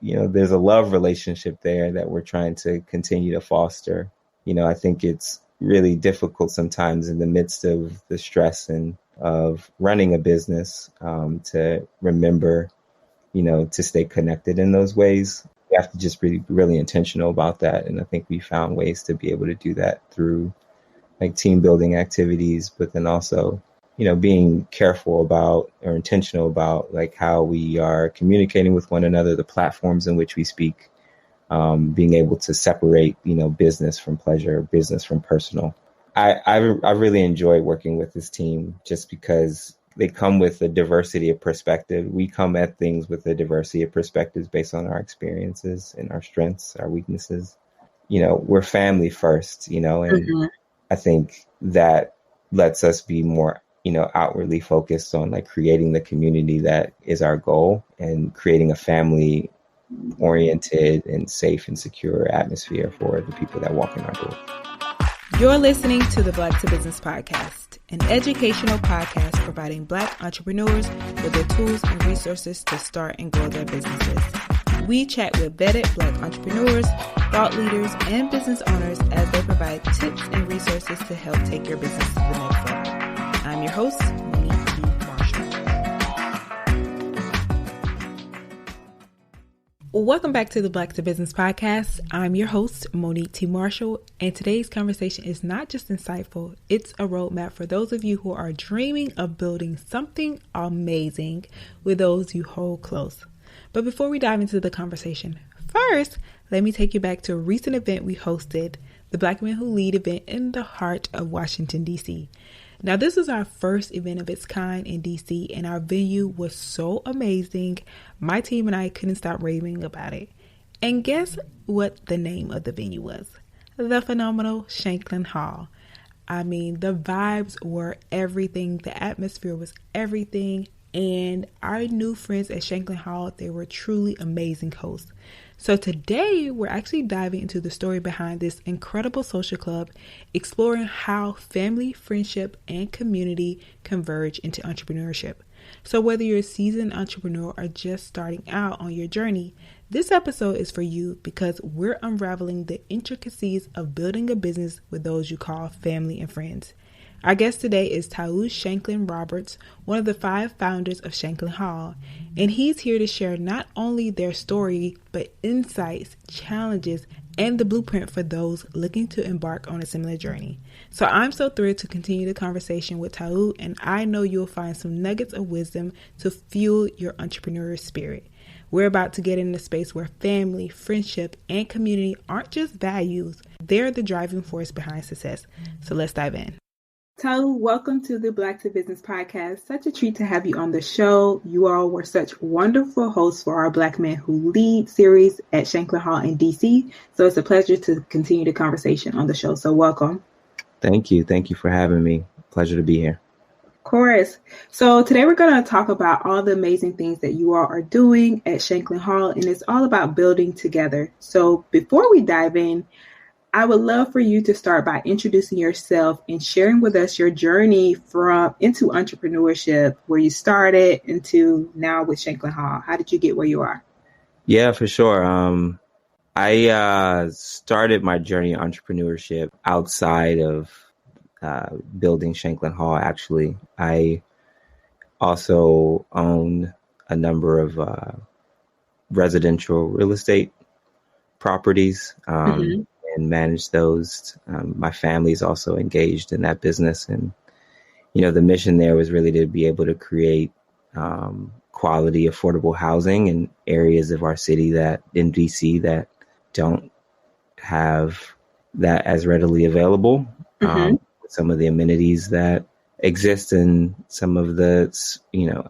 there's a love relationship there that we're trying to continue to foster. I think it's really difficult sometimes in the midst of the stress and of running a business to remember, to stay connected in those ways. We have to just be really intentional about that. And I think we found ways to be able to do that through like team building activities, but then also, being careful about or intentional about like how we are communicating with one another, the platforms in which we speak, being able to separate, business from pleasure, business from personal. I really enjoy working with this team just because they come with a diversity of perspective. We come at things with a diversity of perspectives based on our experiences and our strengths, our weaknesses. We're family first, and mm-hmm. I think that lets us be more, outwardly focused on like creating the community that is our goal and creating a family oriented and safe and secure atmosphere for the people that walk in our door. You're listening to the Black to Business Podcast, an educational podcast providing Black entrepreneurs with the tools and resources to start and grow their businesses. We chat with vetted Black entrepreneurs, thought leaders, and business owners as they provide tips and resources to help take your business to the next level. I'm your host, Monique T. Marshall. Welcome back to the Black to Business Podcast. I'm your host, Monique T. Marshall, and today's conversation is not just insightful, it's a roadmap for those of you who are dreaming of building something amazing with those you hold close. But before we dive into the conversation, first, let me take you back to a recent event we hosted, the Black Men Who Lead event in the heart of Washington, D.C. Now, this was our first event of its kind in D.C., and our venue was so amazing. My team and I couldn't stop raving about it. And guess what the name of the venue was? The phenomenal Shanklin Hall. I mean, the vibes were everything. The atmosphere was everything. And our new friends at Shanklin Hall, they were truly amazing hosts. So today we're actually diving into the story behind this incredible social club, exploring how family, friendship, and community converge into entrepreneurship. So whether you're a seasoned entrepreneur or just starting out on your journey, this episode is for you because we're unraveling the intricacies of building a business with those you call family and friends. Our guest today is Taouz Shanklin Roberts, one of the 5 founders of Shanklin Hall, and he's here to share not only their story, but insights, challenges, and the blueprint for those looking to embark on a similar journey. So I'm so thrilled to continue the conversation with Taouz, and I know you'll find some nuggets of wisdom to fuel your entrepreneurial spirit. We're about to get in a space where family, friendship, and community aren't just values, they're the driving force behind success. So let's dive in. Taouz, welcome to the Black to Business Podcast. Such a treat to have you on the show. You all were such wonderful hosts for our Black Men Who Lead series at Shanklin Hall in DC. So it's a pleasure to continue the conversation on the show. So welcome. Thank you. Thank you for having me. Pleasure to be here. Of course. So today we're going to talk about all the amazing things that you all are doing at Shanklin Hall, and it's all about building together. So before we dive in, I would love for you to start by introducing yourself and sharing with us your journey into entrepreneurship, where you started into now with Shanklin Hall. How did you get where you are? Yeah, for sure. I started my journey in entrepreneurship outside of building Shanklin Hall, actually. I also own a number of residential real estate properties. And manage those. My family is also engaged in that business. And, the mission there was really to be able to create quality, affordable housing in areas of our city that in DC that don't have that as readily available. Some of the amenities that exist in some of the,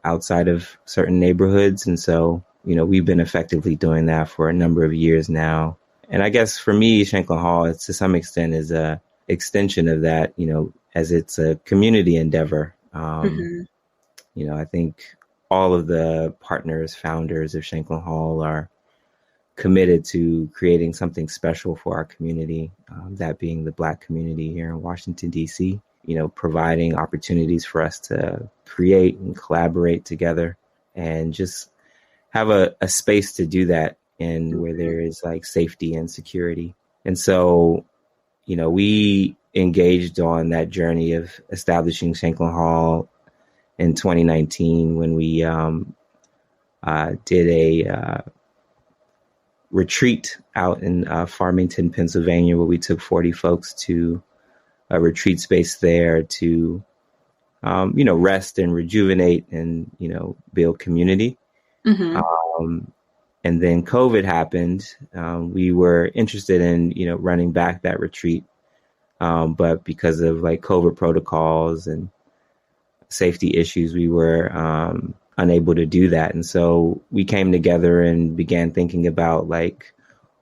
outside of certain neighborhoods. And so, we've been effectively doing that for a number of years now. And I guess for me, Shanklin Hall, it's to some extent is a extension of that, as it's a community endeavor. I think all of the partners, founders of Shanklin Hall are committed to creating something special for our community, that being the Black community here in Washington, D.C., providing opportunities for us to create and collaborate together and just have a space to do that and where there is like safety and security. And so, we engaged on that journey of establishing Shanklin Hall in 2019 when we did a retreat out in Farmington, Pennsylvania, where we took 40 folks to a retreat space there to, rest and rejuvenate and, build community. And then COVID happened. We were interested in, running back that retreat. But because of like COVID protocols and safety issues, we were unable to do that. And so we came together and began thinking about like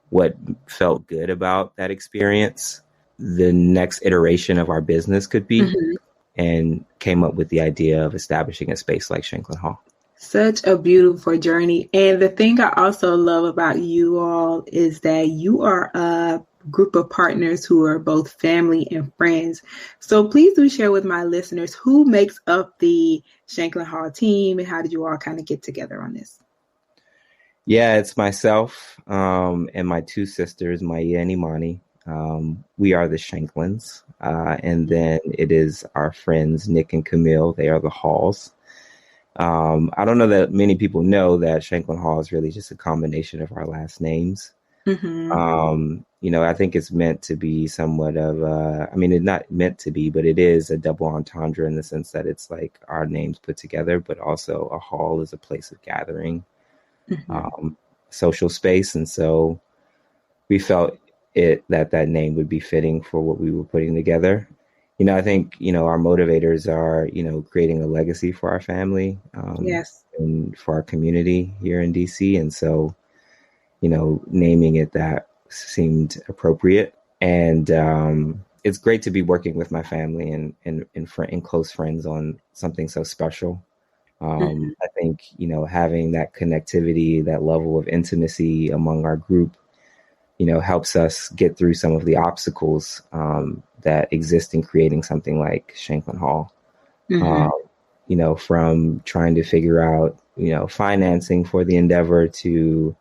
what felt good about that experience, the next iteration of our business could be, and came up with the idea of establishing a space like Shanklin Hall. Such a beautiful journey. And the thing I also love about you all is that you are a group of partners who are both family and friends. So please do share with my listeners who makes up the Shanklin Hall team and how did you all kind of get together on this? Yeah, it's myself and my two sisters, Maya and Imani. We are the Shanklins. And then it is our friends, Nick and Camille. They are the Halls. I don't know that many people know that Shanklin Hall is really just a combination of our last names. I think it's meant to be somewhat of it's not meant to be, but it is a double entendre in the sense that it's like our names put together, but also a hall is a place of gathering, social space. And so we felt that name would be fitting for what we were putting together. I think, our motivators are, creating a legacy for our family, and for our community here in DC. And so, naming it that seemed appropriate. And it's great to be working with my family and close friends on something so special. I think, having that connectivity, that level of intimacy among our group, helps us get through some of the obstacles that exist in creating something like Shanklin Hall. From trying to figure out, financing for the endeavor to,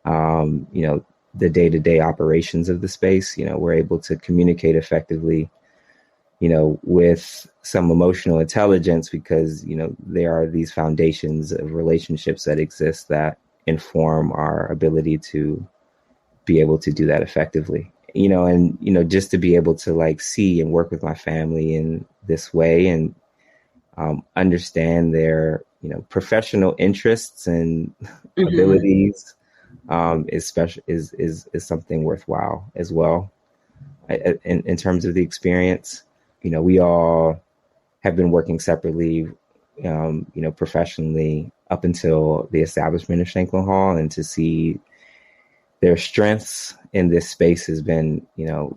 the day-to-day operations of the space. We're able to communicate effectively, with some emotional intelligence because, there are these foundations of relationships that exist that inform our ability to be able to do that effectively, just to be able to like see and work with my family in this way and understand their, professional interests and abilities is special, is something worthwhile as well. In terms of the experience, we all have been working separately, professionally up until the establishment of Shanklin Hall, and to see their strengths in this space has been,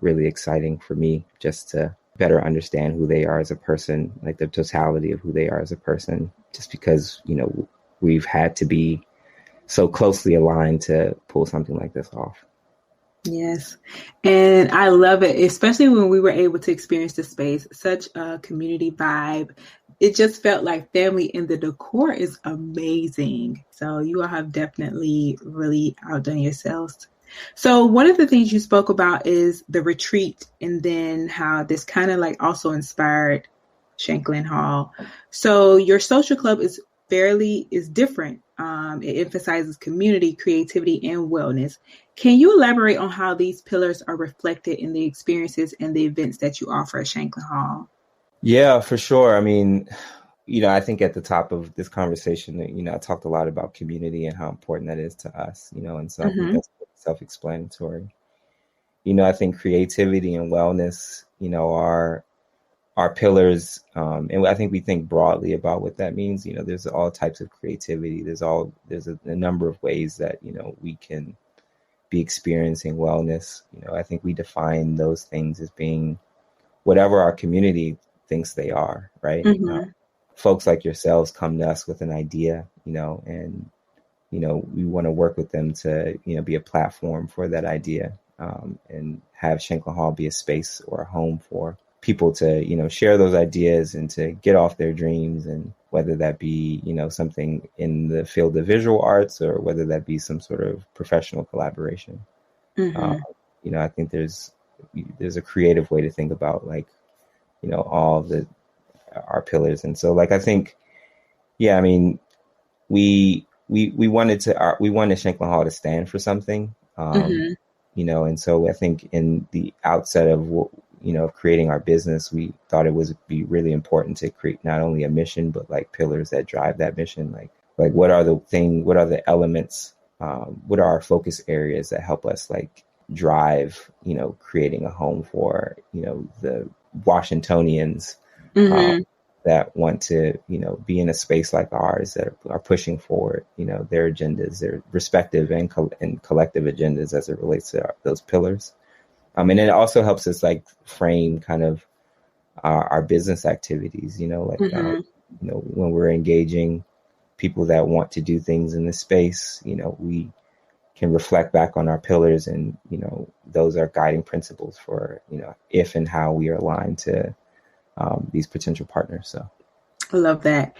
really exciting for me just to better understand who they are as a person, like the totality of who they are as a person, just because, we've had to be so closely aligned to pull something like this off. Yes. And I love it, especially when we were able to experience the space, such a community vibe. It just felt like family, and the decor is amazing. So you all have definitely really outdone yourselves. So one of the things you spoke about is the retreat, and then how this kind of like also inspired Shanklin Hall. So your social club is different. It emphasizes community, creativity, and wellness. Can you elaborate on how these pillars are reflected in the experiences and the events that you offer at Shanklin Hall? Yeah, for sure. I think at the top of this conversation, I talked a lot about community and how important that is to us, and so I think that's self-explanatory. I think creativity and wellness, are pillars. And I think we think broadly about what that means. There's all types of creativity. There's a number of ways that, we can be experiencing wellness. I think we define those things as being whatever our community thinks they are, right? Folks like yourselves come to us with an idea, and, we want to work with them to, be a platform for that idea, and have Shanklin Hall be a space or a home for people to, share those ideas and to get off their dreams, and whether that be, something in the field of visual arts or whether that be some sort of professional collaboration. Mm-hmm. I think there's a creative way to think about like, all of our pillars. And so like, I think, yeah, I mean, we wanted Shanklin Hall to stand for something, and so I think in the outset of of creating our business, we thought it would be really important to create not only a mission, but like pillars that drive that mission. Like what are the elements, what are our focus areas that help us like drive, creating a home for, the Washingtonians, that want to, be in a space like ours, that are pushing forward, their agendas, their respective and collective agendas as it relates to those pillars. And it also helps us like frame kind of our business activities, when we're engaging people that want to do things in this space, we can reflect back on our pillars, and, those are guiding principles for, if and how we are aligned to these potential partners. So I love that.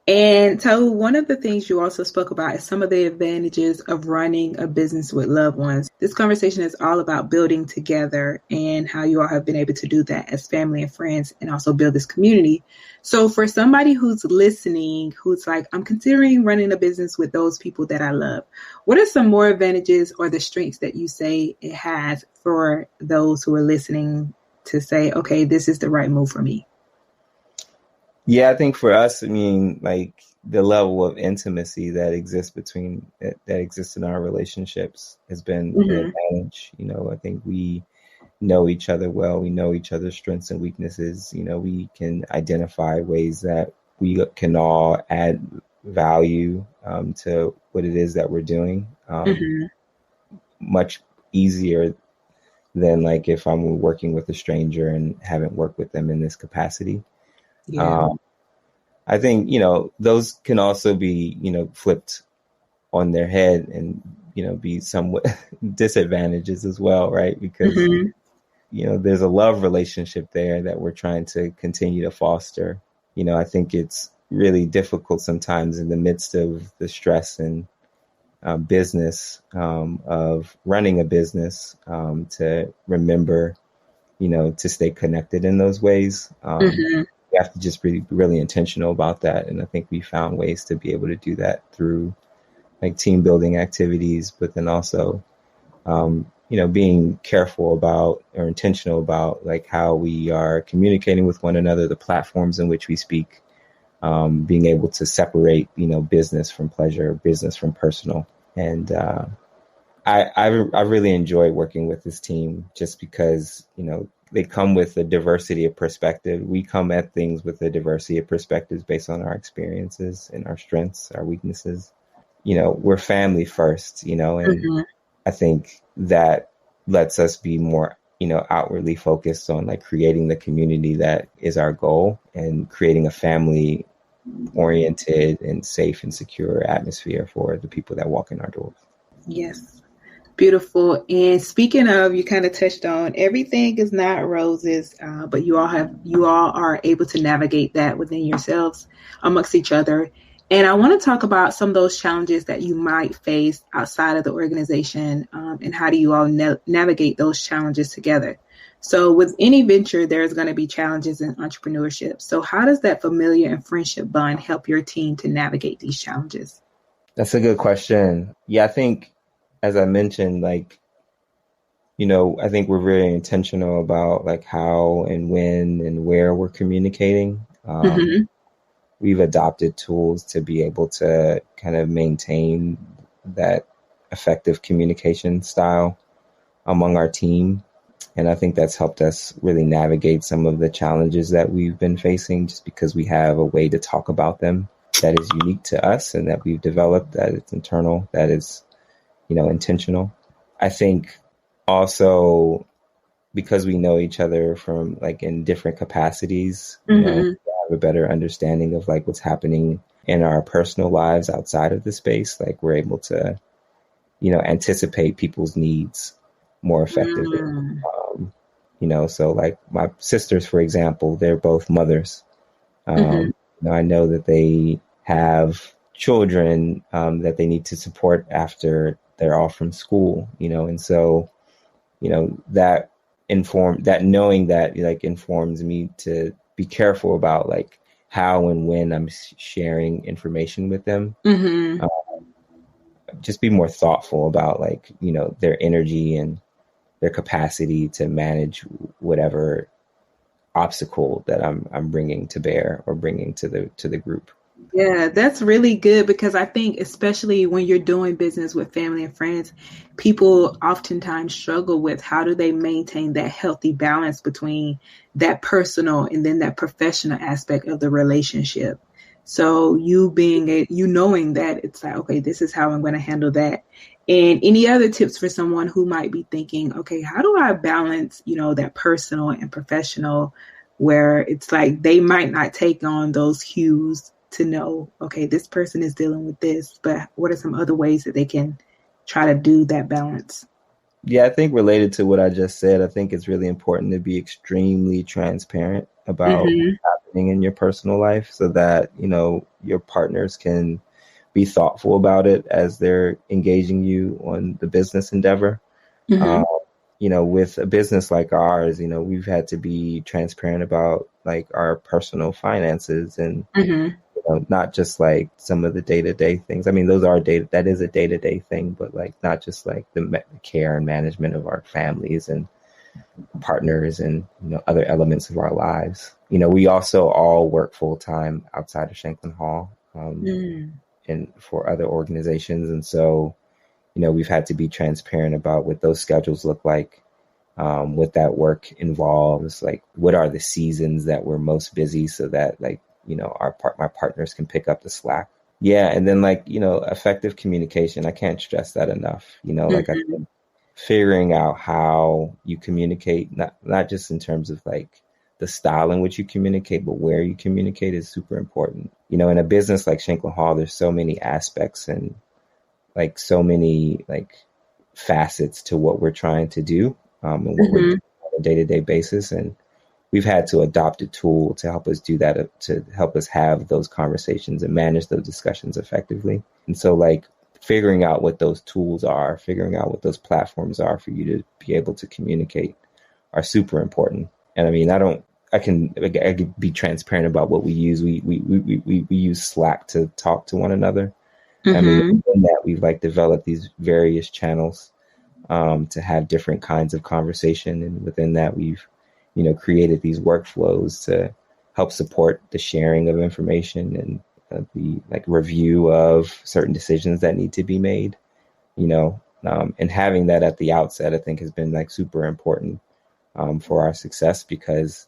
And so one of the things you also spoke about is some of the advantages of running a business with loved ones. This conversation is all about building together and how you all have been able to do that as family and friends, and also build this community. So for somebody who's listening, who's like, I'm considering running a business with those people that I love, what are some more advantages or the strengths that you say it has for those who are listening to say, okay, this is the right move for me? Yeah, I think for us, I mean, like the level of intimacy that exists in our relationships has been an advantage. I think we know each other well. We know each other's strengths and weaknesses. We can identify ways that we can all add value to what it is that we're doing. Much easier than like if I'm working with a stranger and haven't worked with them in this capacity. Yeah. I think, those can also be, flipped on their head and, be somewhat disadvantages as well, right? Because, there's a love relationship there that we're trying to continue to foster. I think it's really difficult sometimes in the midst of the stress and business of running a business to remember, to stay connected in those ways. We have to just be really intentional about that. And I think we found ways to be able to do that through like team building activities, but then also, being careful about or intentional about like how we are communicating with one another, the platforms in which we speak, being able to separate, business from pleasure, business from personal. And I really enjoy working with this team just because, they come with a diversity of perspective. We come at things with a diversity of perspectives based on our experiences and our strengths, our weaknesses. We're family first, and I think that lets us be more, outwardly focused on like creating the community that is our goal and creating a family oriented and safe and secure atmosphere for the people that walk in our doors. Yes. Beautiful. And speaking of, you kind of touched on everything is not roses, but you all are able to navigate that within yourselves, amongst each other. And I want to talk about some of those challenges that you might face outside of the organization, and how do you all navigate those challenges together? So with any venture, there's going to be challenges in entrepreneurship. So how does that familiar and friendship bond help your team to navigate these challenges? That's a good question. Yeah, I think, as I mentioned, like, I think we're very intentional about like how and when and where we're communicating. We've adopted tools to be able to kind of maintain that effective communication style among our team. And I think that's helped us really navigate some of the challenges that we've been facing, just because we have a way to talk about them that is unique to us and that we've developed, that it's internal, that is intentional. I think also because we know each other from like in different capacities, we have a better understanding of like what's happening in our personal lives outside of the space. Like we're able to, anticipate people's needs more effectively. So like my sisters, for example, they're both mothers. Mm-hmm. I know that they have children that they need to support after they're off from school, and so, that knowing that like informs me to be careful about like how and when I'm sharing information with them. Mm-hmm. Just be more thoughtful about like, their energy and their capacity to manage whatever obstacle that I'm bringing to bear or bringing to the group. Yeah, that's really good because I think, especially when you're doing business with family and friends, people oftentimes struggle with how do they maintain that healthy balance between that personal and then that professional aspect of the relationship. So you knowing that it's like, okay, this is how I'm going to handle that. And any other tips for someone who might be thinking, okay, how do I balance, that personal and professional, where it's like they might not take on those cues to know, okay, this person is dealing with this, but what are some other ways that they can try to do that balance? Yeah, I think related to what I just said, I think it's really important to be extremely transparent about what's Mm-hmm. happening in your personal life so that, your partners can be thoughtful about it as they're engaging you on the business endeavor. Mm-hmm. Um, with a business like ours, we've had to be transparent about like our personal finances and Mm-hmm. not just like some of the day-to-day things. I mean, those are that is a day-to-day thing, but like not just like the care and management of our families and partners and, other elements of our lives. We also all work full time outside of Shanklin Hall, Mm-hmm. and for other organizations. And so, we've had to be transparent about what those schedules look like, what that work involves, like what are the seasons that we're most busy so that like, my partners can pick up the slack. Yeah. And then like, effective communication. I can't stress that enough. Like I Mm-hmm. think figuring out how you communicate, not just in terms of like the style in which you communicate, but where you communicate is super important. In a business like Shanklin Hall, there's so many aspects and like so many like facets to what we're trying to do, and what we're Mm-hmm. doing on a day-to-day basis. And we've had to adopt a tool to help us do that, to help us have those conversations and manage those discussions effectively. And so like figuring out what those tools are, figuring out what those platforms are for you to be able to communicate are super important. And I mean, I can be transparent about what we use. We use Slack to talk to one another. I mean, Mm-hmm. in that we've like developed these various channels, to have different kinds of conversation. And within that, we've, created these workflows to help support the sharing of information and the like review of certain decisions that need to be made, and having that at the outset, I think has been like super important, for our success because,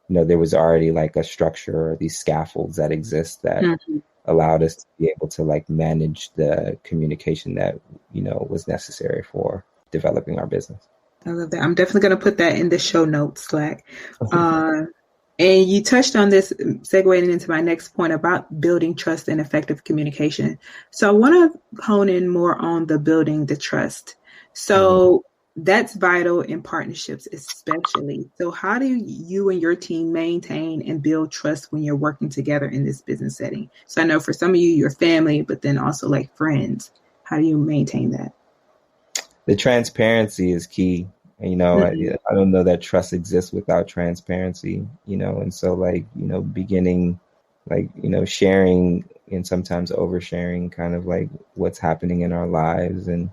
there was already like a structure or these scaffolds that exist that Mm-hmm. allowed us to be able to like manage the communication that, was necessary for developing our business. I love that. I'm definitely going to put that in the show notes, Slack. Uh, and you touched on this, segueing into my next point about building trust and effective communication. So I want to hone in more on the building the trust. Mhm. So that's vital in partnerships, especially. So how do you and your team maintain and build trust when you're working together in this business setting? So I know for some of you, your family, but then also like friends. How do you maintain that? The transparency is key. And, Mm-hmm. I don't know that trust exists without transparency, and so like, beginning, like, sharing and sometimes oversharing kind of like what's happening in our lives and,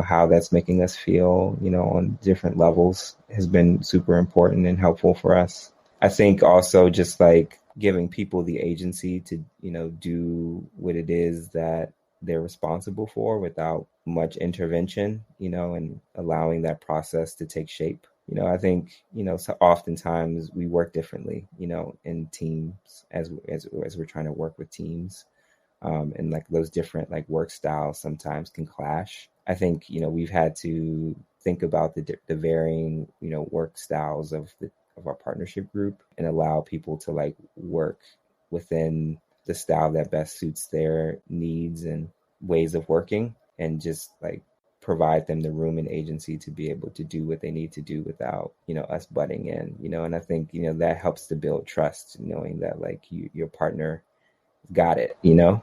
how that's making us feel, on different levels has been super important and helpful for us. I think also just like giving people the agency to, do what it is that they're responsible for without much intervention, and allowing that process to take shape. I think, so oftentimes we work differently, in teams as we're trying to work with teams, and like those different like work styles sometimes can clash. I think, we've had to think about the varying, work styles of our partnership group and allow people to like work within the style that best suits their needs and ways of working and just like provide them the room and agency to be able to do what they need to do without, us butting in, and I think, that helps to build trust, knowing that like your partner got it, and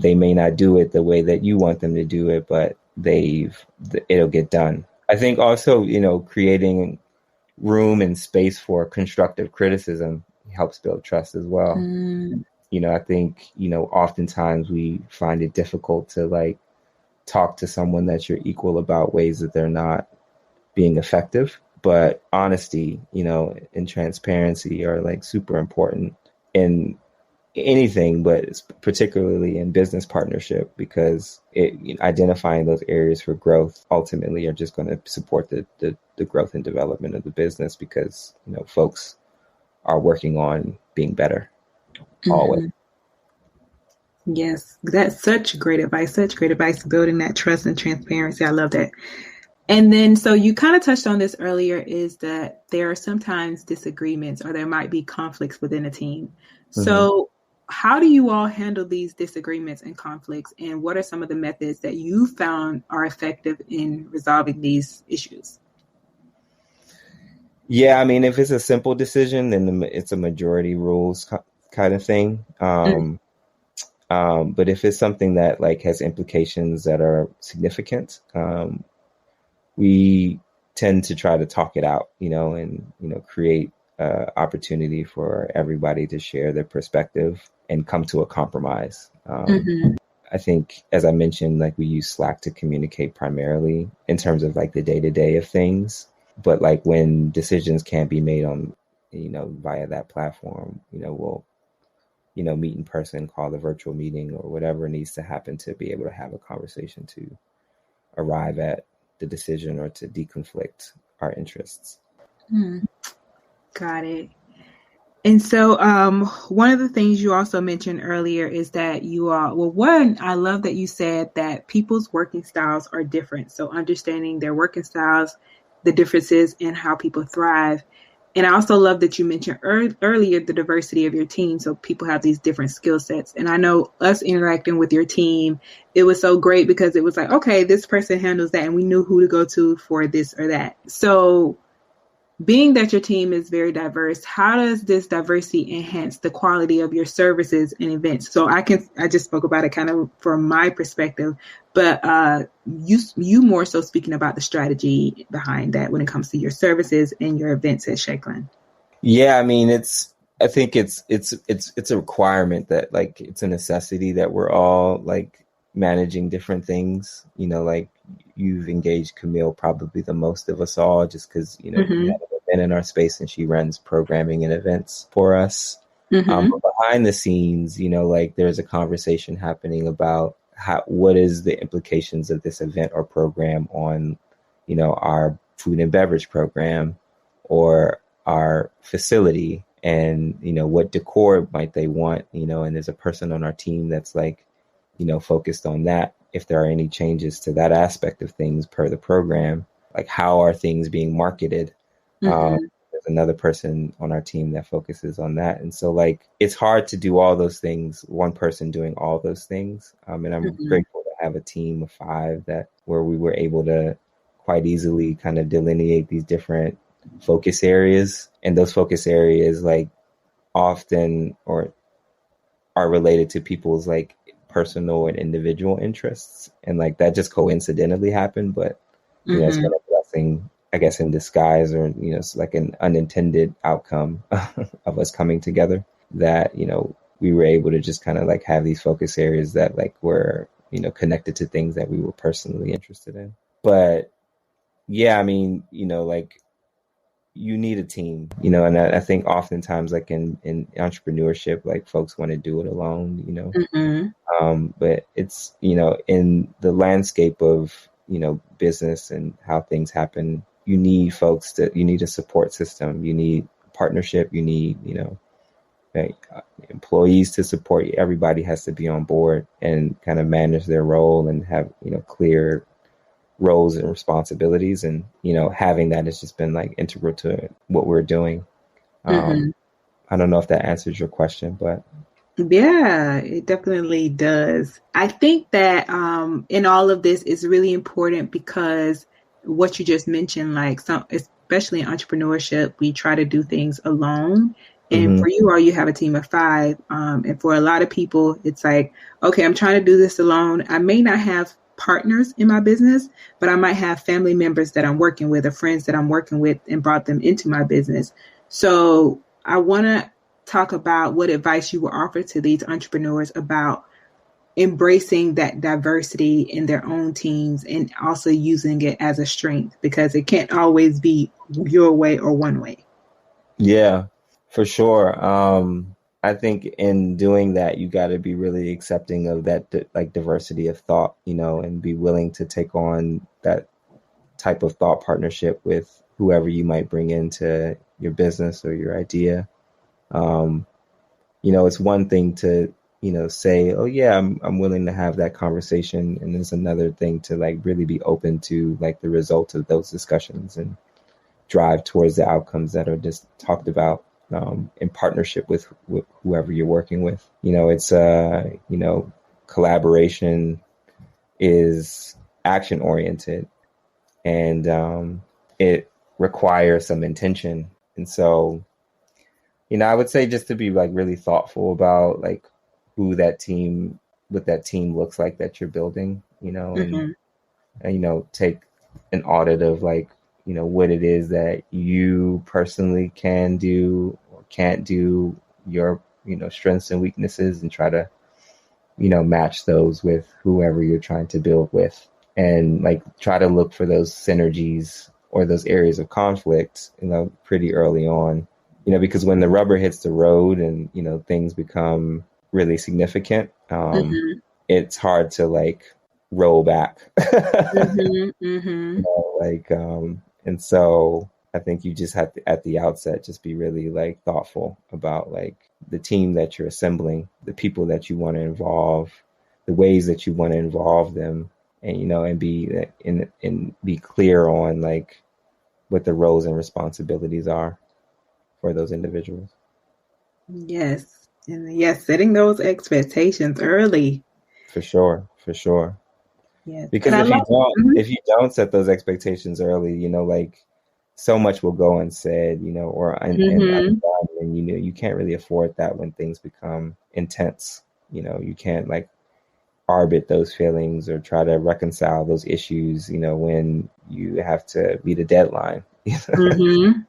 they may not do it the way that you want them to do it, but it'll get done. I think also, creating room and space for constructive criticism helps build trust as well. I think, oftentimes we find it difficult to like talk to someone that you're equal about ways that they're not being effective, but honesty, and transparency are like super important in anything, but particularly in business partnership, because identifying those areas for growth ultimately are just going to support the growth and development of the business, because folks are working on being better always. Yes, that's such great advice, building that trust and transparency. I love that. And then, so you kind of touched on this earlier, is that there are sometimes disagreements or there might be conflicts within a team. So how do you all handle these disagreements and conflicts? And what are some of the methods that you found are effective in resolving these issues? Yeah, I mean, if it's a simple decision, then it's a majority rules kind of thing. But if it's something that like has implications that are significant, we tend to try to talk it out, and, create opportunity for everybody to share their perspective and come to a compromise. I think, as I mentioned, like we use Slack to communicate primarily in terms of like the day-to-day of things. But like when decisions can't be made on, via that platform, we'll, meet in person, call a virtual meeting or whatever needs to happen to be able to have a conversation to arrive at the decision or to deconflict our interests. Got it. And so one of the things you also mentioned earlier is that I love that you said that people's working styles are different. So understanding their working styles, the differences in how people thrive. And I also love that you mentioned earlier the diversity of your team. So people have these different skill sets. And I know us interacting with your team, it was so great because it was like, okay, this person handles that and we knew who to go to for this or that. So being that your team is very diverse, how does this diversity enhance the quality of your services and events? So I just spoke about it kind of from my perspective, but you more so speaking about the strategy behind that when it comes to your services and your events at Shakeland. Yeah, I mean, I think it's a requirement that like it's a necessity that we're all like managing different things, like you've engaged Camille probably the most of us all, just because, we have an event in our space and she runs programming and events for us. But behind the scenes, like there's a conversation happening about what is the implications of this event or program on, our food and beverage program or our facility, and, what decor might they want, and there's a person on our team that's like, focused on that. If there are any changes to that aspect of things per the program, like how are things being marketed? There's another person on our team that focuses on that. And so like, it's hard to do all those things, one person doing all those things. And I'm grateful to have a team of 5 where we were able to quite easily kind of delineate these different focus areas. And those focus areas like often or are related to people's like personal and individual interests, and like that just coincidentally happened, but it's been a blessing, I guess, in disguise, or it's like an unintended outcome of us coming together, that we were able to just kind of like have these focus areas that like were connected to things that we were personally interested in. But yeah, I mean, like you need a team, and I think oftentimes like in entrepreneurship, like folks want to do it alone, but it's, in the landscape of, business and how things happen, you need you need a support system, you need partnership, you need, employees to support you. Everybody has to be on board and kind of manage their role and have, clear roles and responsibilities. And, having that has just been like integral to what we're doing. I don't know if that answers your question, but. Yeah, it definitely does. I think that in all of this is really important because what you just mentioned, like some, especially in entrepreneurship, we try to do things alone. And Hmm. for you all, you have a team of five. And for a lot of people, it's like, okay, I'm trying to do this alone. I may not have partners in my business, but I might have family members that I'm working with or friends that I'm working with and brought them into my business. So I want to talk about what advice you would offer to these entrepreneurs about embracing that diversity in their own teams and also using it as a strength because it can't always be your way or one way. Yeah, for sure. I think in doing that, you got to be really accepting of that like diversity of thought, and be willing to take on that type of thought partnership with whoever you might bring into your business or your idea. Um, it's one thing to, say, oh yeah, I'm willing to have that conversation. And there's another thing to like really be open to like the results of those discussions and drive towards the outcomes that are just talked about in partnership with whoever you're working with. It's collaboration is action oriented, and it requires some intention. And so, I would say just to be like really thoughtful about like who that team, what that team looks like that you're building, Mm-hmm. and take an audit of like, what it is that you personally can do or can't do, your, strengths and weaknesses, and try to, match those with whoever you're trying to build with, and like try to look for those synergies or those areas of conflict, pretty early on, because when the rubber hits the road and, things become really significant, Mm-hmm. it's hard to like roll back. Mm-hmm. Mm-hmm. And so I think you just have to, at the outset, just be really like thoughtful about like the team that you're assembling, the people that you want to involve, the ways that you want to involve them, and, and be clear on like what the roles and responsibilities are for those individuals. Yes. And yes, setting those expectations early. For sure, for sure. Yes. And Because I love mhm. if you don't set those expectations early, like so much will go unsaid, or and Mhm. undone, and you can't really afford that when things become intense. You can't like arbit those feelings or try to reconcile those issues, when you have to meet a deadline. Mhm.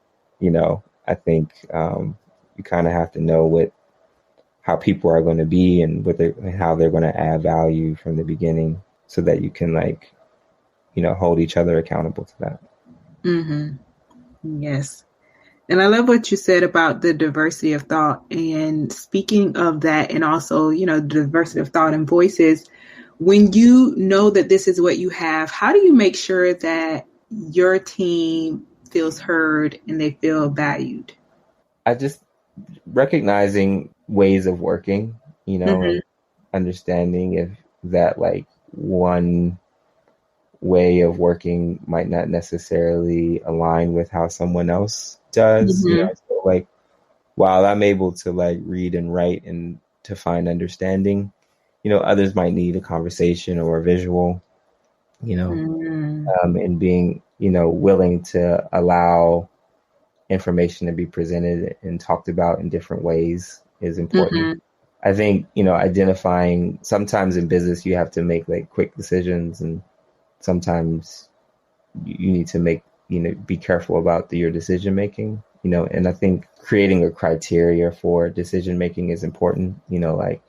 I think you kind of have to know how people are going to be and how they're going to add value from the beginning, so that you can like hold each other accountable to that. Mhm. Yes. And I love what you said about the diversity of thought. And speaking of that, and also, the diversity of thought and voices, when you know that this is what you have, how do you make sure that your team feels heard and they feel valued? I just recognizing ways of working, and Mm-hmm. understanding if that like one way of working might not necessarily align with how someone else does, Mm-hmm. so like while I'm able to like read and write and to find understanding, others might need a conversation or a visual, you know, Mm-hmm. and being, willing to allow information to be presented and talked about in different ways is important. Mm-hmm. I think, identifying, sometimes in business you have to make like quick decisions, and sometimes you need to make, be careful about your decision making, and I think creating a criteria for decision making is important, like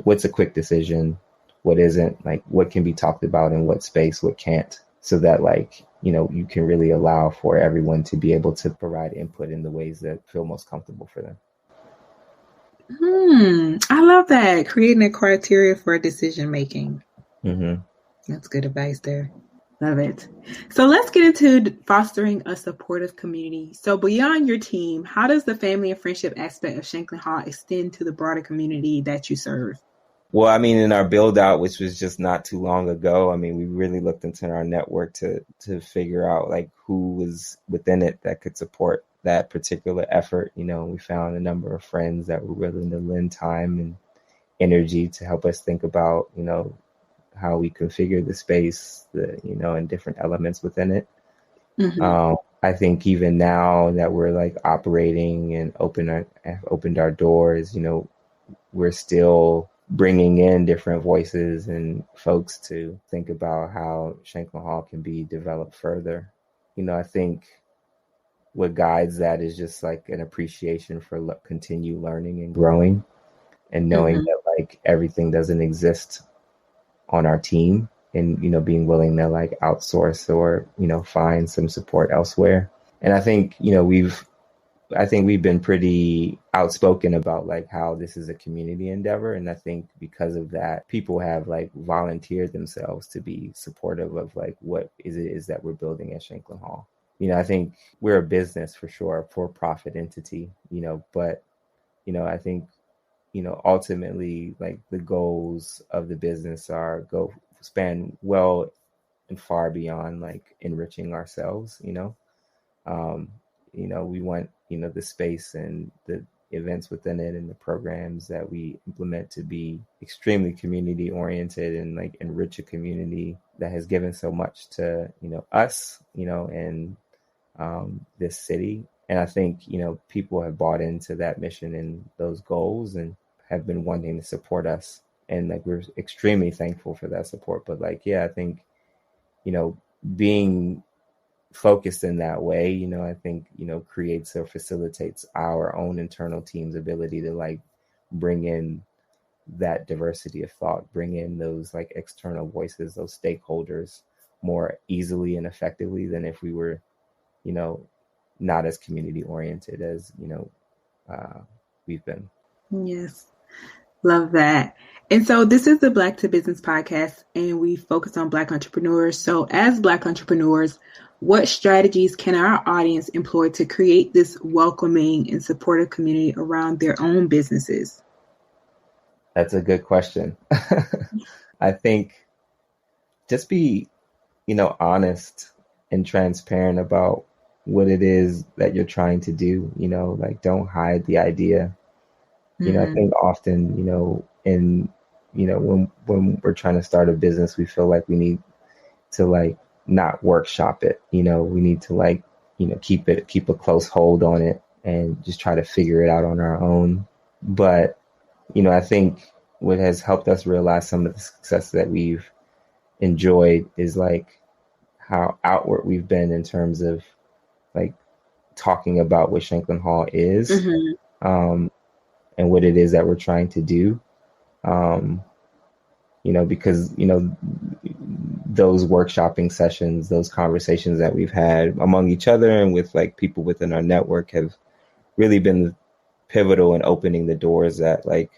what's a quick decision, what isn't, like what can be talked about in what space, what can't, so that like, you can really allow for everyone to be able to provide input in the ways that feel most comfortable for them. I love that. Creating a criteria for decision making. Hmm. That's good advice there. Love it. So let's get into fostering a supportive community. So beyond your team, how does the family and friendship aspect of Shanklin Hall extend to the broader community that you serve? Well, I mean, in our build out, which was just not too long ago, I mean, we really looked into our network to figure out like who was within it that could support that particular effort. We found a number of friends that were willing to lend time and energy to help us think about, how we configure the space, and different elements within it. I think even now that we're like operating and have opened our doors, we're still bringing in different voices and folks to think about how Shanklin Hall can be developed further. I think what guides that is just like an appreciation for continue learning and growing, and knowing that like everything doesn't exist on our team, and, being willing to like outsource or, find some support elsewhere. And I think, we've been pretty outspoken about like how this is a community endeavor. And I think because of that, people have like volunteered themselves to be supportive of like what is that we're building at Shanklin Hall. I think we're a business for sure, a for-profit entity, but, I think, ultimately like the goals of the business span well and far beyond like enriching ourselves. We want, the space and the events within it and the programs that we implement to be extremely community oriented and like enrich a community that has given so much to, us, and this city. And I think, people have bought into that mission and those goals and have been wanting to support us. And like, we're extremely thankful for that support. But like, yeah, I think, being focused in that way, I think, creates or facilitates our own internal team's ability to like bring in that diversity of thought, bring in those like external voices, those stakeholders more easily and effectively than if we were, not as community oriented as, we've been. Yes. Love that. And so this is the Black to Business podcast, and we focus on Black entrepreneurs. So as Black entrepreneurs, what strategies can our audience employ to create this welcoming and supportive community around their own businesses? That's a good question. I think just be, honest and transparent about what it is that you're trying to do, like don't hide the idea. I think often, when we're trying to start a business, we feel like we need to like not workshop it. We need to like, keep a close hold on it and just try to figure it out on our own. But, I think what has helped us realize some of the success that we've enjoyed is like how outward we've been in terms of like talking about what Shanklin Hall is. And what it is that we're trying to do, because, those workshopping sessions, those conversations that we've had among each other and with like people within our network have really been pivotal in opening the doors that like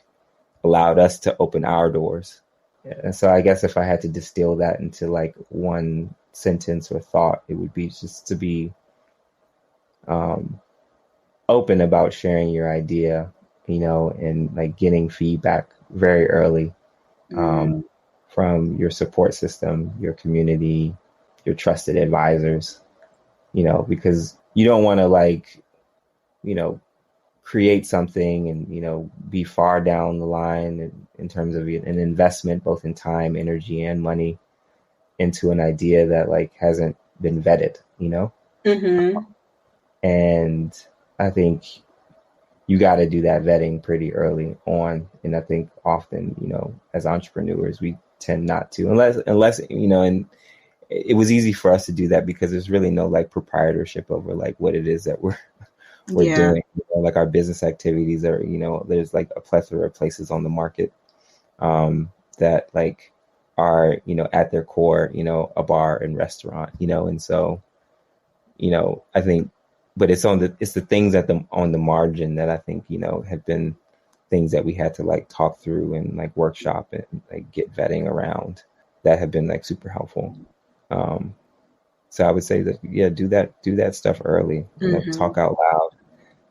allowed us to open our doors. And so I guess if I had to distill that into like one sentence or thought, it would be just to be open about sharing your idea, and like getting feedback very early from your support system, your community, your trusted advisors, because you don't want to like, create something and, be far down the line in terms of an investment, both in time, energy, and money into an idea that like hasn't been vetted, And I think you got to do that vetting pretty early on. And I think often, as entrepreneurs, we tend not to, unless, and it was easy for us to do that because there's really no like proprietorship over like what it is that we're doing. Like our business activities are, there's like a plethora of places on the market that like are, at their core, a bar and restaurant, and so, I think, but it's the things on the margin that I think, have been things that we had to like talk through and like workshop and like get vetting around that have been like super helpful. So I would say that, yeah, do that stuff early, like, talk out loud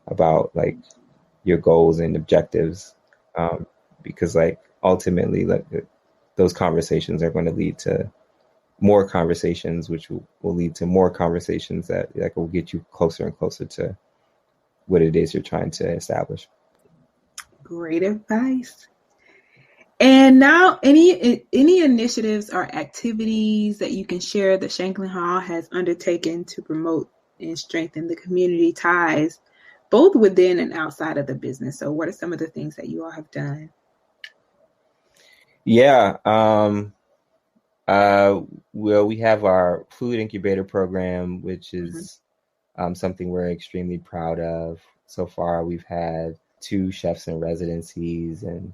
about like your goals and objectives. Because like ultimately like those conversations are going to lead to more conversations, which will lead to more conversations that will get you closer and closer to what it is you're trying to establish. Great advice. And now, any initiatives or activities that you can share that Shanklin Hall has undertaken to promote and strengthen the community ties, both within and outside of the business? So, what are some of the things that you all have done? Yeah. Well, we have our food incubator program, which is something we're extremely proud of. So far, we've had 2 chefs in residencies and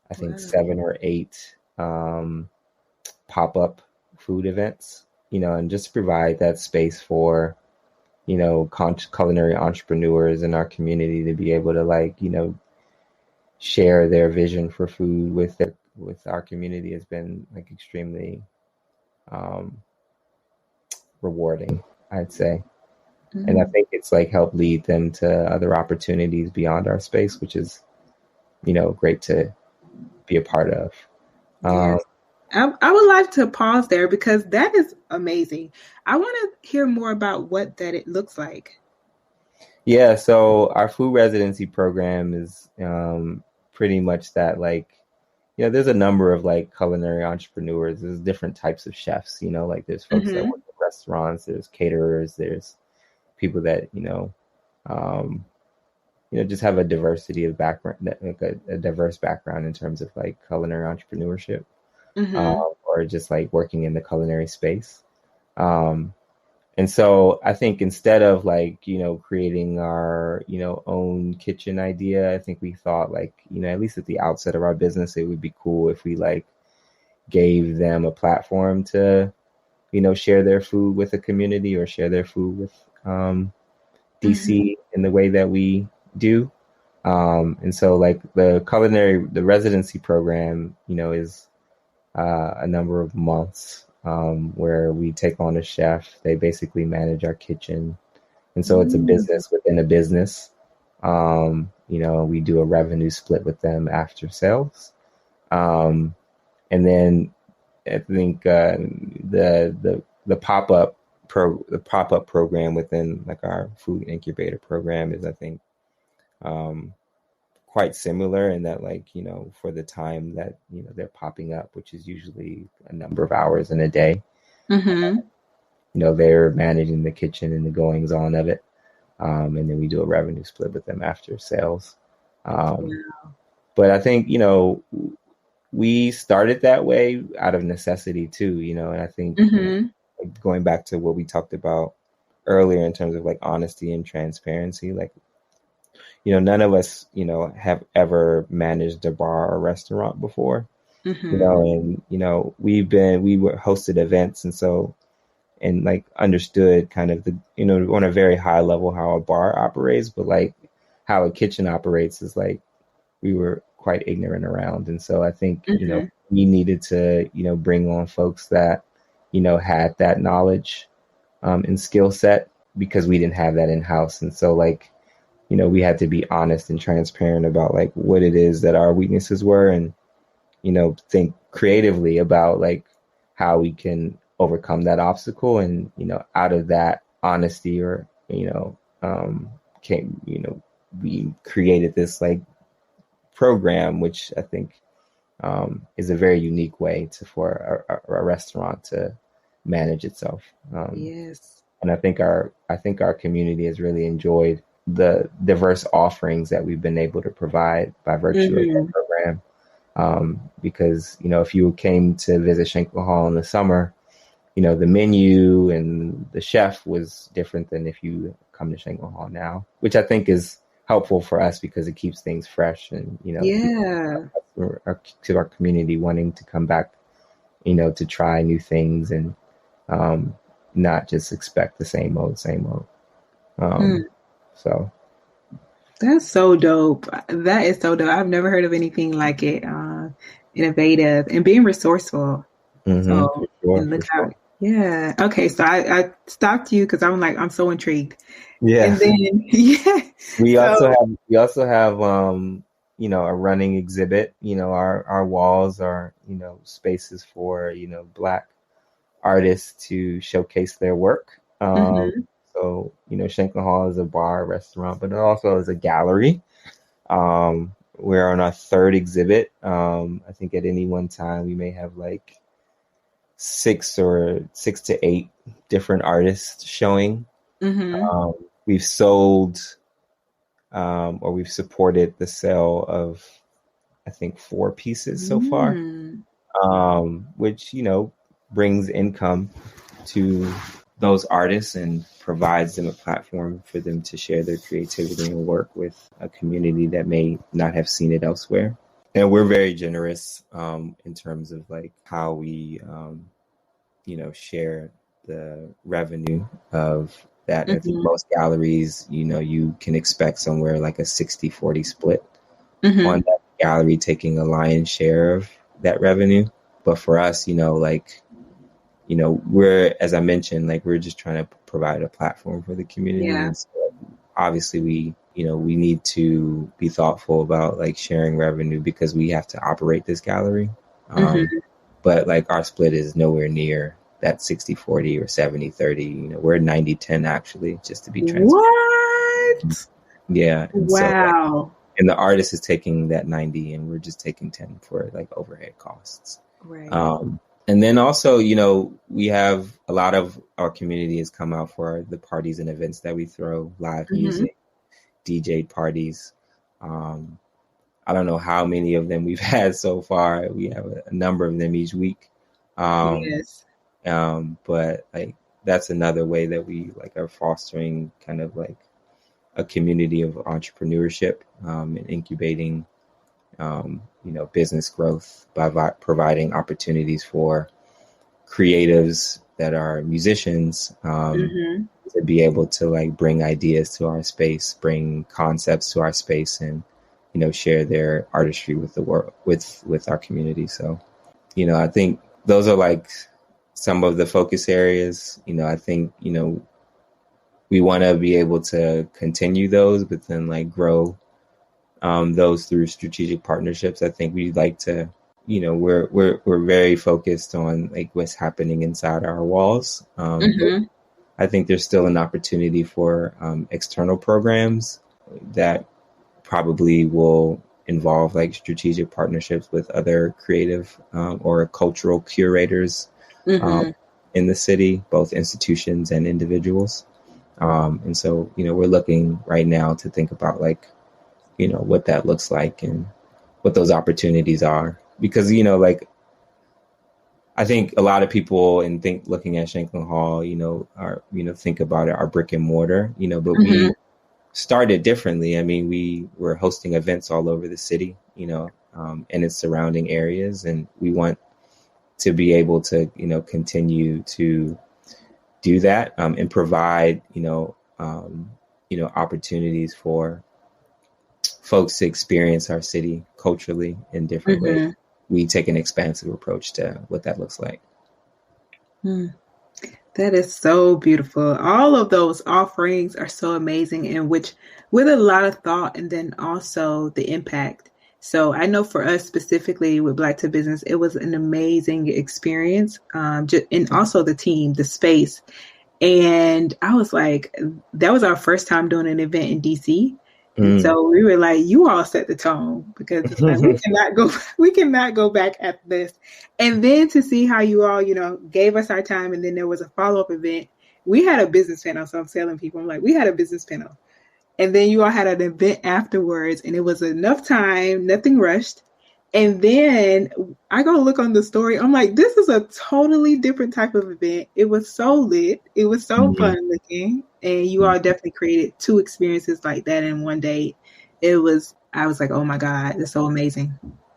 I think Wow. 7 or 8 pop-up food events, and just provide that space for, culinary entrepreneurs in our community to be able to share their vision for food with our community has been like extremely um, rewarding, I'd say. And I Mm-hmm. think it's like helped lead them to other opportunities beyond our space, which is, great to be a part of. Um, Yes. I would like to pause there because that is amazing. I want to hear more about what that it looks like. yeah, so our food residency program is pretty much that there's a number of like culinary entrepreneurs. There's different types of chefs, like there's folks that Mm-hmm. work in restaurants, there's caterers, there's people that, um, just have a diversity of background, like a diverse background in terms of like culinary entrepreneurship, Mm-hmm. or just like working in the culinary space. Um, and so I think instead of creating our, own kitchen idea, I think we thought at least at the outset of our business, it would be cool if we gave them a platform to, share their food with the community or share their food with Mm-hmm. DC in the way that we do. And so the residency program, is a number of months where we take on a chef. They basically manage our kitchen. And so it's a Mm-hmm. business within a business. We do a revenue split with them after sales. And then I think the pop up program within like our food incubator program is I think um, quite similar in that for the time that they're popping up, which is usually a number of hours in a day, Mm-hmm. they're managing the kitchen and the goings on of it, and then we do a revenue split with them after sales. um, but I think we started that way out of necessity too, and I think Mm-hmm. going back to what we talked about earlier in terms of like honesty and transparency, none of us, have ever managed a bar or restaurant before, Mm-hmm. and, we were hosted events. And so, and like understood kind of the, on a very high level how a bar operates, but like how a kitchen operates is like, we were quite ignorant around. And so I think, Mm-hmm. we needed to, bring on folks that, had that knowledge and skill set because we didn't have that in house. And so we had to be honest and transparent about like what it is that our weaknesses were and, think creatively about like how we can overcome that obstacle. And, out of that honesty or, came, we created this like program, which I think is a very unique way for a restaurant to manage itself. Yes. And I think our community has really enjoyed the diverse offerings that we've been able to provide by virtue of that Mm-hmm. program. Because if you came to visit Schenkel Hall in the summer, the menu and the chef was different than if you come to Schenkel Hall now, which I think is helpful for us because it keeps things fresh and people Yeah. to our community wanting to come back, to try new things and um, not just expect the same old. Hmm. So That's so dope. That is so dope. I've never heard of anything like it. Innovative and being resourceful. So, and look for how, sure, yeah. Okay, so I stopped you because I'm like, I'm so intrigued. yeah. And then, yeah. We also So, have a running exhibit. Our walls are spaces for Black artists to showcase their work. mhm. So Schenken Hall is a bar restaurant, but it also is a gallery. we're on our third exhibit. I think at any one time we may have like six to eight different artists showing. We've sold or we've supported the sale of, I think, 4 pieces so far, which, brings income to those artists and provides them a platform for them to share their creativity and work with a community that may not have seen it elsewhere. And we're very generous in terms of like how we, share the revenue of that. I think most galleries, you can expect somewhere like a 60-40 split on that gallery taking a lion's share of that revenue. But for us, we're, as I mentioned, like we're just trying to provide a platform for the community. Yeah. And so obviously we need to be thoughtful about like sharing revenue because we have to operate this gallery. But like our split is nowhere near that 60-40 or 70-30. We're 90-10 actually, just to be transparent. What? Yeah. And wow. So, and the artist is taking that 90 and we're just taking 10 for like overhead costs. Right. And then also, we have a lot of our community has come out for the parties and events that we throw, live music, DJ parties. I don't know how many of them we've had so far. We have a number of them each week. Yes. But like that's another way that we like are fostering kind of like a community of entrepreneurship and incubating business growth by providing opportunities for creatives that are musicians to be able to like bring ideas to our space, bring concepts to our space, and share their artistry with the world, with our community. So I think those are like some of the focus areas. I think we want to be able to continue those, but then like grow those through strategic partnerships. I think we'd like to, we're very focused on like what's happening inside our walls. I think there's still an opportunity for external programs that probably will involve like strategic partnerships with other creative or cultural curators in the city, both institutions and individuals. And so, we're looking right now to think about like, what that looks like and what those opportunities are. Because, like, I think a lot of people looking at Shanklin Hall, are, think about it, our brick and mortar, but we started differently. I mean, we were hosting events all over the city, and its surrounding areas. And we want to be able to, continue to do that and provide, opportunities for folks to experience our city culturally in different ways. We take an expansive approach to what that looks like. That is so beautiful. All of those offerings are so amazing, and with a lot of thought, and then also the impact. So I know for us specifically with Black to Business, it was an amazing experience, and also the team, the space. And I was like, that was our first time doing an event in DC. And so we were like, you all set the tone, because it's like, we cannot go back at this. And then to see how you all, gave us our time, and then there was a follow-up event. We had a business panel. So I'm telling people, I'm like, we had a business panel. And then you all had an event afterwards, and it was enough time, nothing rushed. And then I go look on the story. I'm like, this is a totally different type of event. It was so lit. It was so fun looking. And you all definitely created 2 experiences like that in one day. I was like, oh my God, that's so amazing.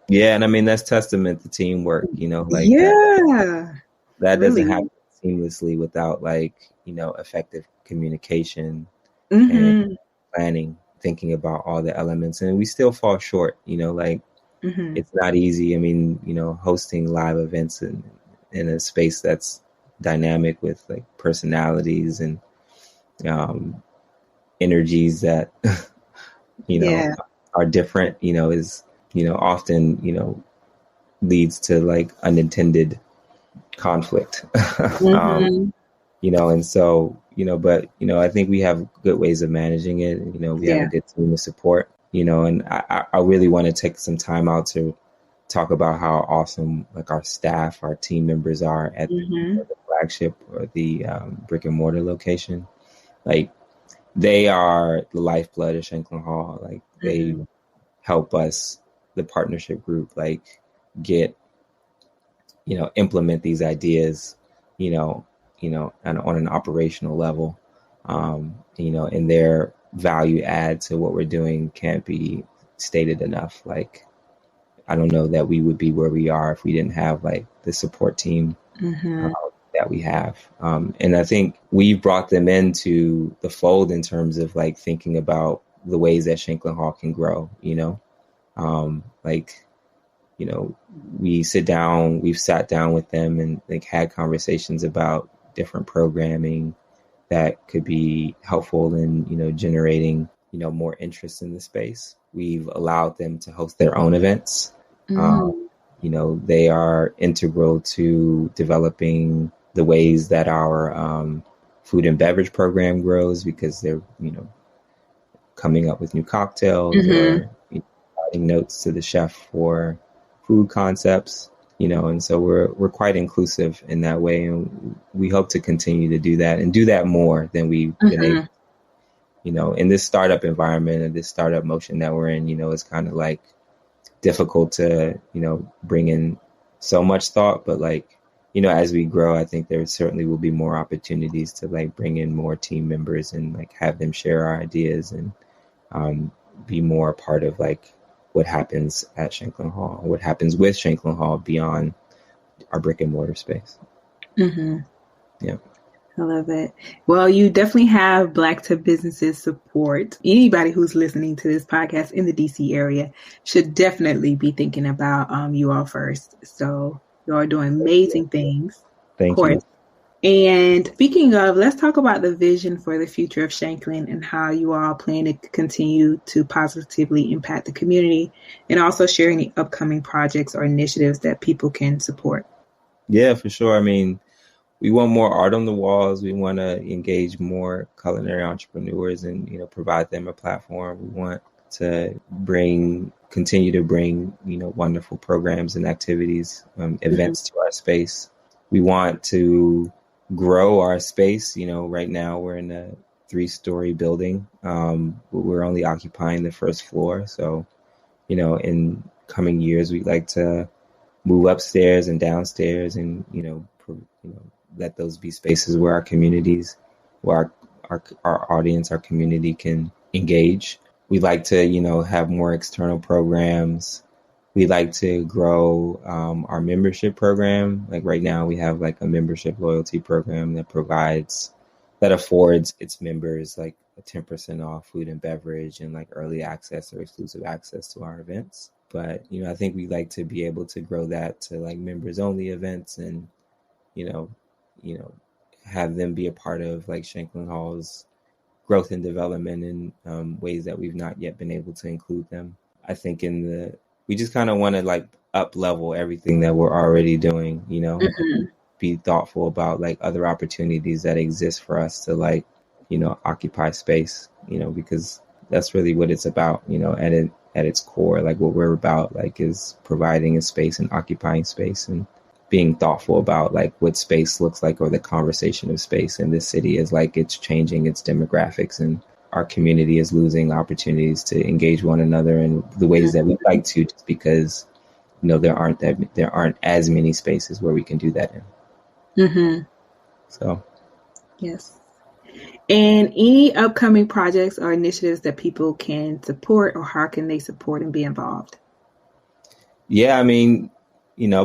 Yeah. And I mean, that's testament to teamwork, like that really doesn't happen seamlessly without like, effective communication and planning, thinking about all the elements. And we still fall short, it's not easy. I mean, hosting live events in a space that's dynamic with like personalities and energies that, are different, is, often, leads to like unintended conflict. And so, but, I think we have good ways of managing it. We have a good team of support. And I really want to take some time out to talk about how awesome like our staff, our team members are at the flagship or the brick and mortar location. Like they are the lifeblood of Shanklin Hall. Like they help us, the partnership group, like get, implement these ideas, and on an operational level, and their value add to what we're doing can't be stated enough. Like, I don't know that we would be where we are if we didn't have like the support team that we have. And I think we've brought them into the fold in terms of like thinking about the ways that Shanklin Hall can grow, we've sat down with them and like had conversations about different programming that could be helpful in, generating, more interest in the space. We've allowed them to host their own events. They are integral to developing the ways that our food and beverage program grows because they're, coming up with new cocktails or providing notes to the chef for food concepts, and so we're quite inclusive in that way. And we hope to continue to do that and do that more than we've been able, in this startup environment and this startup motion that we're in, it's kind of like difficult to, bring in so much thought, but like, as we grow, I think there certainly will be more opportunities to like bring in more team members and like have them share our ideas and be more a part of like what happens at Shanklin Hall, what happens with Shanklin Hall beyond our brick and mortar space. Yeah. I love it. Well, you definitely have Black to Businesses support. Anybody who's listening to this podcast in the DC area should definitely be thinking about you all first. So you are doing amazing things. Thank you. And speaking of, let's talk about the vision for the future of Shanklin and how you all plan to continue to positively impact the community and also share any upcoming projects or initiatives that people can support. Yeah, for sure. I mean, we want more art on the walls. We want to engage more culinary entrepreneurs and, provide them a platform. We want to continue to bring, wonderful programs and activities, events to our space. We want to grow our space. Right now we're in a 3-story building. We're only occupying the first floor. So, in coming years, we'd like to move upstairs and downstairs and, let those be spaces where our communities, where our audience, our community can engage. We'd like to, have more external programs. We'd like to grow our membership program. Like right now we have like a membership loyalty program that affords its members like a 10% off food and beverage and like early access or exclusive access to our events. But, I think we'd like to be able to grow that to like members only events and, have them be a part of like Shanklin Hall's growth and development in ways that we've not yet been able to include them. I think we just kind of want to like up level everything that we're already doing, be thoughtful about like other opportunities that exist for us to like, occupy space, because that's really what it's about, at its core. Like what we're about like is providing a space and occupying space and being thoughtful about like what space looks like or the conversation of space in this city is like it's changing its demographics and our community is losing opportunities to engage one another in the ways that we'd like to, just because there aren't as many spaces where we can do that in. So yes. And any upcoming projects or initiatives that people can support, or how can they support and be involved? Yeah, I mean,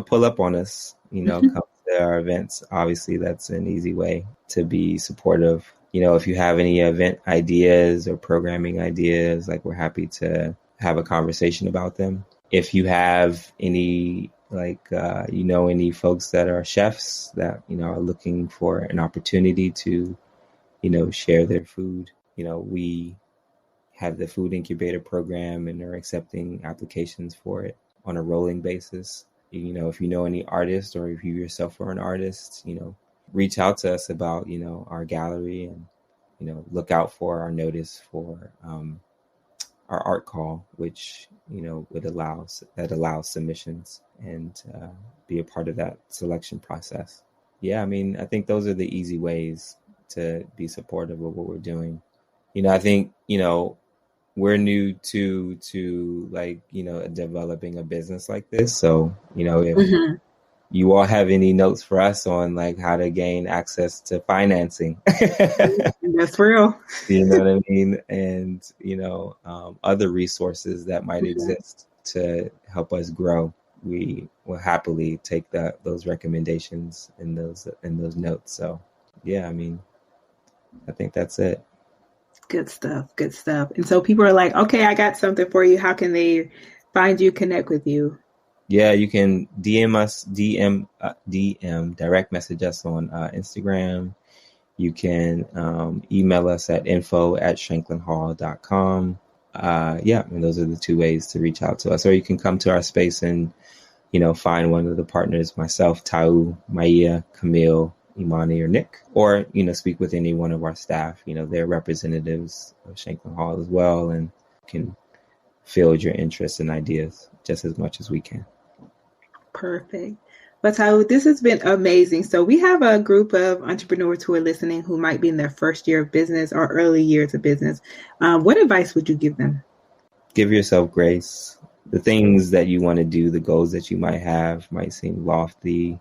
pull up on us, come to our events. Obviously, that's an easy way to be supportive. If you have any event ideas or programming ideas, like we're happy to have a conversation about them. If you have any, any folks that are chefs that, are looking for an opportunity to, share their food, we have the food incubator program and are accepting applications for it on a rolling basis. If you know any artists or if you yourself are an artist, reach out to us about, our gallery and, look out for our notice for our art call, which, that allows submissions and be a part of that selection process. Yeah, I mean, I think those are the easy ways to be supportive of what we're doing. I think, we're new to like, developing a business like this. So, if you all have any notes for us on like how to gain access to financing. That's real. You know what I mean? And, other resources that might exist to help us grow. We will happily take those recommendations and those notes. So, yeah, I mean, I think that's it. Good stuff. Good stuff. And so people are like, okay, I got something for you. How can they find you, connect with you? Yeah, you can DM us, direct message us on Instagram. You can email us at info@shanklinhall.com. And those are the two ways to reach out to us. Or you can come to our space and, find one of the partners, myself, Tau, Maya, Camille, Imani, or Nick, or, speak with any one of our staff. They're representatives of Shanklin Hall as well, and can field your interests and ideas just as much as we can. Perfect. But Tau, this has been amazing. So we have a group of entrepreneurs who are listening who might be in their first year of business or early years of business. What advice would you give them? Give yourself grace. The things that you want to do, the goals that you might have might seem lofty,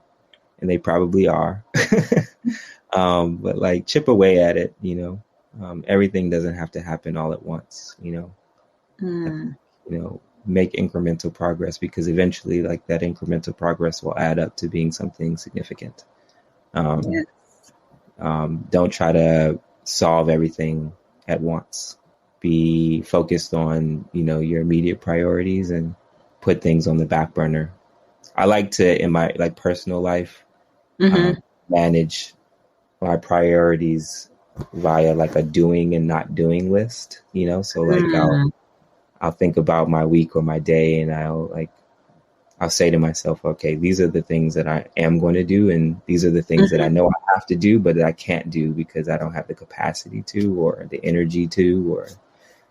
and they probably are. But like chip away at it, everything doesn't have to happen all at once, make incremental progress, because eventually like that incremental progress will add up to being something significant. Yes. Don't try to solve everything at once. Be focused on, your immediate priorities and put things on the back burner. I like to, in my like personal life, manage my priorities via like a doing and not doing list, so like I'll think about my week or my day, and I'll say to myself, okay, these are the things that I am going to do, and these are the things that I know I have to do, but that I can't do because I don't have the capacity to, or the energy to, or,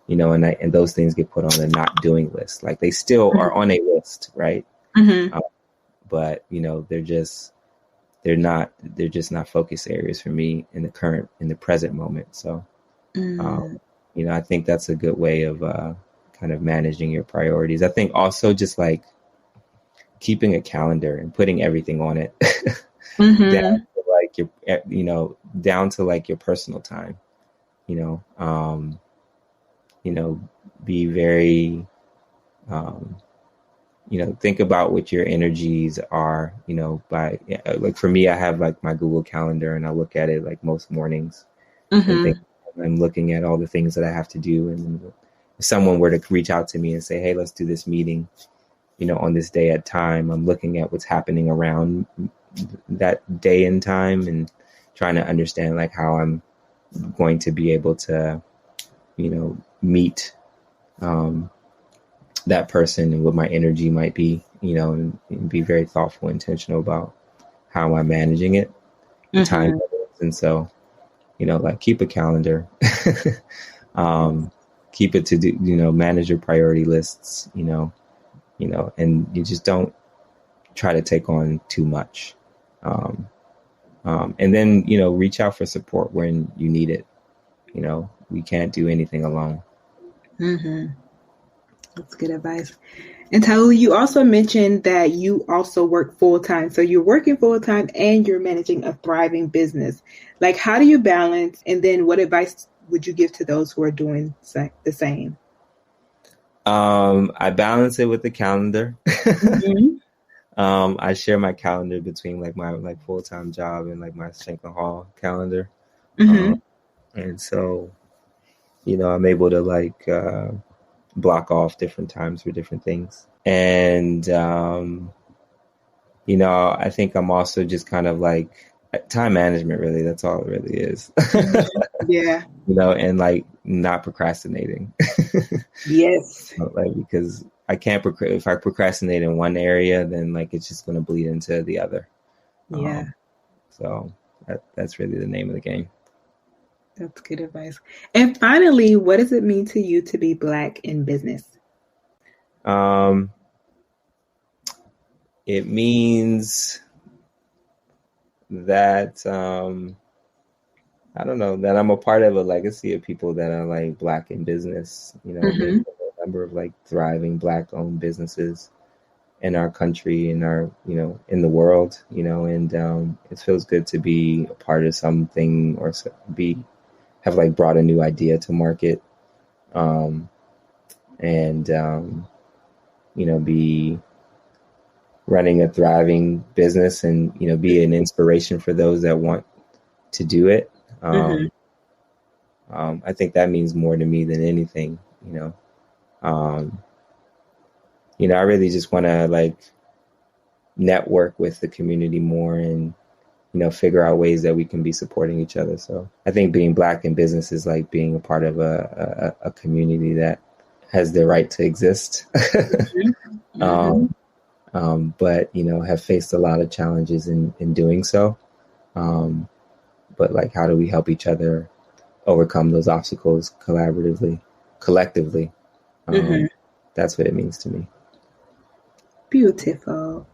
and those things get put on the not doing list. Like they still are on a list, right? But they're just not focus areas for me in the present moment. So, I think that's a good way of kind of managing your priorities. I think also just like keeping a calendar and putting everything on it down to like your personal time, be very, think about what your energies are, by like for me, I have like my Google Calendar, and I look at it like most mornings and think I'm looking at all the things that I have to do. And if someone were to reach out to me and say, hey, let's do this meeting, on this day at time, I'm looking at what's happening around that day and time and trying to understand like how I'm going to be able to, meet that person and what my energy might be, and be very thoughtful, intentional about how I'm managing it, the time. And so, like keep a calendar, keep it to do, manage your priority lists, and you just don't try to take on too much. And then, reach out for support when you need it. We can't do anything alone. That's good advice. And Tau, you also mentioned that you also work full-time. So you're working full-time and you're managing a thriving business. Like, how do you balance? And then what advice would you give to those who are doing the same? I balance it with the calendar. I share my calendar between like my like full-time job and like my Shanklin Hall calendar. And so, I'm able to like block off different times for different things. And, I think I'm also just kind of like time management, really. That's all it really is. Yeah. And like not procrastinating. Yes. Like, because I can't if I procrastinate in one area, then like it's just going to bleed into the other. Yeah. So that's really the name of the game. That's good advice. And finally, what does it mean to you to be Black in business? It means that I don't know, that I'm a part of a legacy of people that are like Black in business. There's a number of like thriving Black owned businesses in our country, in our, in the world, and it feels good to be a part of something or have like brought a new idea to market, and be running a thriving business and, be an inspiration for those that want to do it. I think that means more to me than anything, I really just want to like network with the community more and, figure out ways that we can be supporting each other. So I think being Black in business is like being a part of a community that has the right to exist. But, have faced a lot of challenges in doing so. But like, how do we help each other overcome those obstacles collectively? That's what it means to me. Beautiful.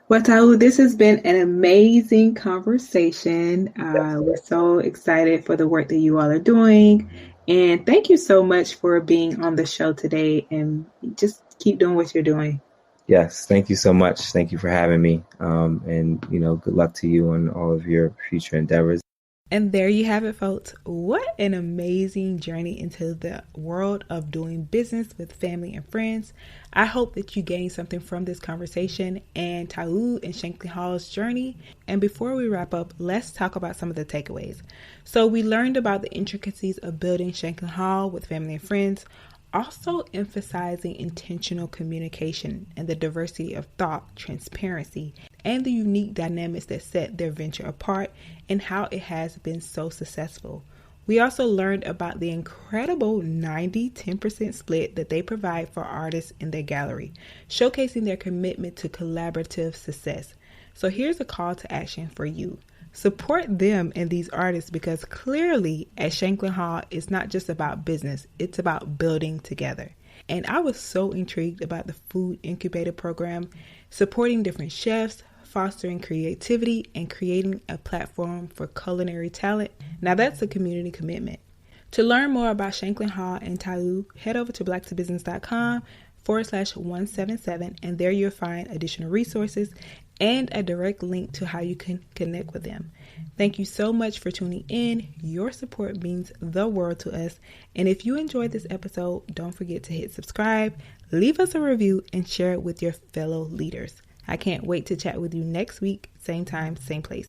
Well, Tau, this has been an amazing conversation. We're so excited for the work that you all are doing. And thank you so much for being on the show today, and just keep doing what you're doing. Yes, thank you so much. Thank you for having me. And, good luck to you on all of your future endeavors. And there you have it, folks. What an amazing journey into the world of doing business with family and friends. I hope that you gained something from this conversation and Tau and Shanklin Hall's journey. And before we wrap up, let's talk about some of the takeaways. So we learned about the intricacies of building Shanklin Hall with family and friends, also emphasizing intentional communication and the diversity of thought, transparency, and the unique dynamics that set their venture apart and how it has been so successful. We also learned about the incredible 90-10% split that they provide for artists in their gallery, showcasing their commitment to collaborative success. So here's a call to action for you. Support them and these artists, because clearly at Shanklin Hall, it's not just about business, it's about building together. And I was so intrigued about the food incubator program, supporting different chefs, fostering creativity, and creating a platform for culinary talent. Now that's a community commitment. To learn more about Shanklin Hall and Tau, head over to blacktobusiness.com/177, and there you'll find additional resources and a direct link to how you can connect with them. Thank you so much for tuning in. Your support means the world to us. And if you enjoyed this episode, don't forget to hit subscribe, leave us a review, and share it with your fellow leaders. I can't wait to chat with you next week, same time, same place.